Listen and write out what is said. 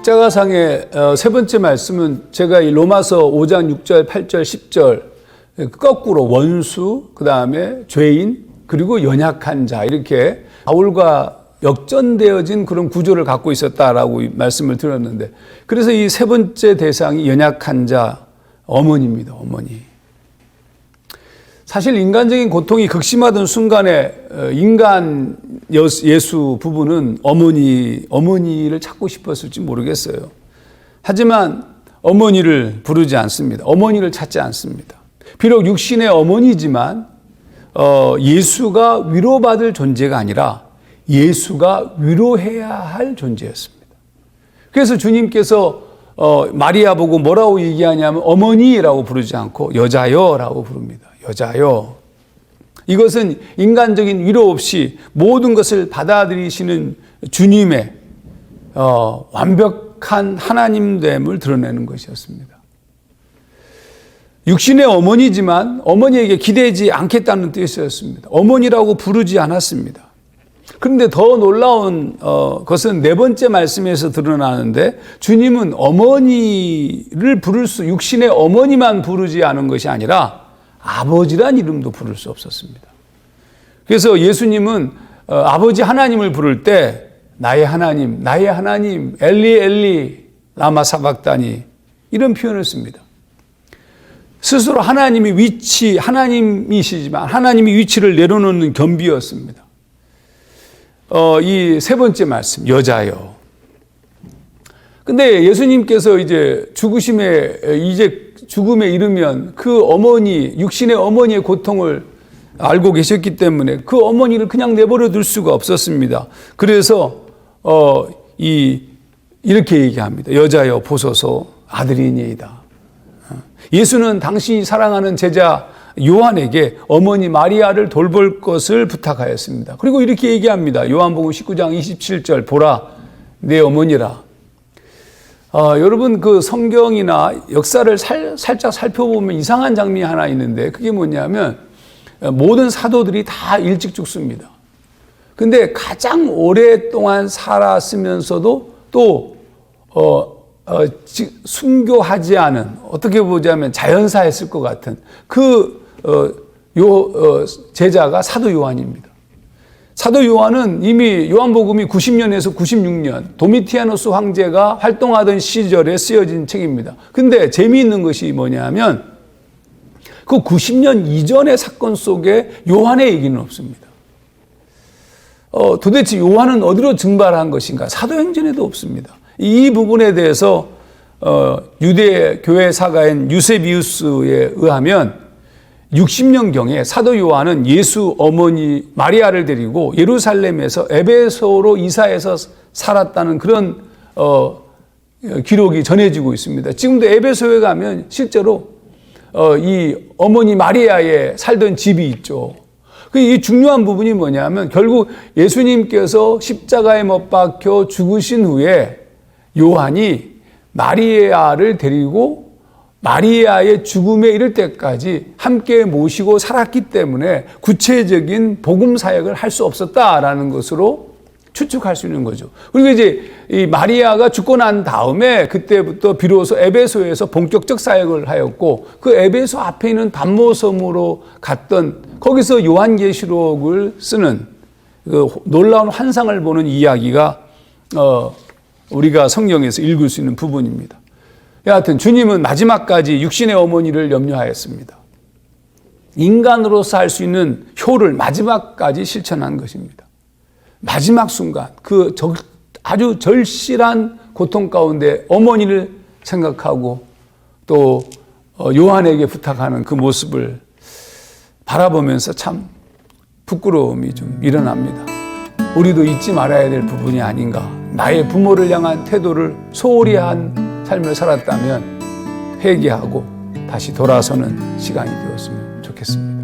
십자가상의 세 번째 말씀은 제가 이 로마서 5장 6절, 8절, 10절 거꾸로 원수, 그 다음에 죄인, 그리고 연약한 자, 이렇게 바울과 역전되어진 그런 구조를 갖고 있었다라고 말씀을 드렸는데, 그래서 이 세 번째 대상이 연약한 자, 어머니입니다. 어머니. 사실 인간적인 고통이 극심하던 순간에 인간 예수 부부는 어머니를 찾고 싶었을지 모르겠어요. 하지만 어머니를 부르지 않습니다. 어머니를 찾지 않습니다. 비록 육신의 어머니지만 예수가 위로받을 존재가 아니라 예수가 위로해야 할 존재였습니다. 그래서 주님께서 마리아 보고 뭐라고 얘기하냐면 어머니라고 부르지 않고 여자여라고 부릅니다. 여자여. 이것은 인간적인 위로 없이 모든 것을 받아들이시는 주님의 완벽한 하나님됨을 드러내는 것이었습니다. 육신의 어머니지만 어머니에게 기대지 않겠다는 뜻이었습니다. 어머니라고 부르지 않았습니다. 그런데 더 놀라운 것은 네 번째 말씀에서 드러나는데, 주님은 어머니를 육신의 어머니만 부르지 않은 것이 아니라 아버지란 이름도 부를 수 없었습니다. 그래서 예수님은 아버지 하나님을 부를 때 나의 하나님, 나의 하나님, 엘리 엘리 라마 사박다니, 이런 표현을 씁니다. 스스로 하나님이시지만 하나님의 위치를 내려놓는 겸비였습니다. 이 세 번째 말씀, 여자여. 근데 예수님께서 이제 죽음에 이르면 그 어머니, 육신의 어머니의 고통을 알고 계셨기 때문에 그 어머니를 그냥 내버려 둘 수가 없었습니다. 그래서 이렇게 얘기합니다. 여자여 보소서 아들이니이다. 예수는 당신이 사랑하는 제자 요한에게 어머니 마리아를 돌볼 것을 부탁하였습니다. 그리고 이렇게 얘기합니다. 요한복음 19장 27절, 보라 내 어머니라. 여러분, 그 성경이나 역사를 살짝 살펴보면 이상한 장면이 하나 있는데, 그게 뭐냐면 모든 사도들이 다 일찍 죽습니다. 근데 가장 오랫동안 살았으면서도 또 순교하지 않은, 어떻게 보자면 자연사했을 것 같은 제자가 사도 요한입니다. 사도 요한은 이미 요한복음이 90년에서 96년 도미티아누스 황제가 활동하던 시절에 쓰여진 책입니다. 근데 재미있는 것이 뭐냐면 그 90년 이전의 사건 속에 요한의 얘기는 없습니다. 도대체 요한은 어디로 증발한 것인가? 사도행전에도 없습니다. 이 부분에 대해서 유대 교회 사가인 유세비우스에 의하면 60년경에 사도 요한은 예수 어머니 마리아를 데리고 예루살렘에서 에베소로 이사해서 살았다는 그런 기록이 전해지고 있습니다. 지금도 에베소에 가면 실제로 이 어머니 마리아에 살던 집이 있죠. 이 중요한 부분이 뭐냐면 결국 예수님께서 십자가에 못 박혀 죽으신 후에 요한이 마리아를 데리고 마리아의 죽음에 이를 때까지 함께 모시고 살았기 때문에 구체적인 복음 사역을 할 수 없었다라는 것으로 추측할 수 있는 거죠. 그리고 이제 이 마리아가 죽고 난 다음에 그때부터 비로소 에베소에서 본격적 사역을 하였고, 그 에베소 앞에 있는 담모섬으로 갔던, 거기서 요한계시록을 쓰는 그 놀라운 환상을 보는 이야기가 우리가 성경에서 읽을 수 있는 부분입니다. 여하튼 주님은 마지막까지 육신의 어머니를 염려하였습니다. 인간으로서 할 수 있는 효를 마지막까지 실천한 것입니다. 마지막 순간 그 아주 절실한 고통 가운데 어머니를 생각하고 또 요한에게 부탁하는 그 모습을 바라보면서 참 부끄러움이 좀 일어납니다. 우리도 잊지 말아야 될 부분이 아닌가. 나의 부모를 향한 태도를 소홀히 한 삶을 살았다면 회개하고 다시 돌아서는 시간이 되었으면 좋겠습니다.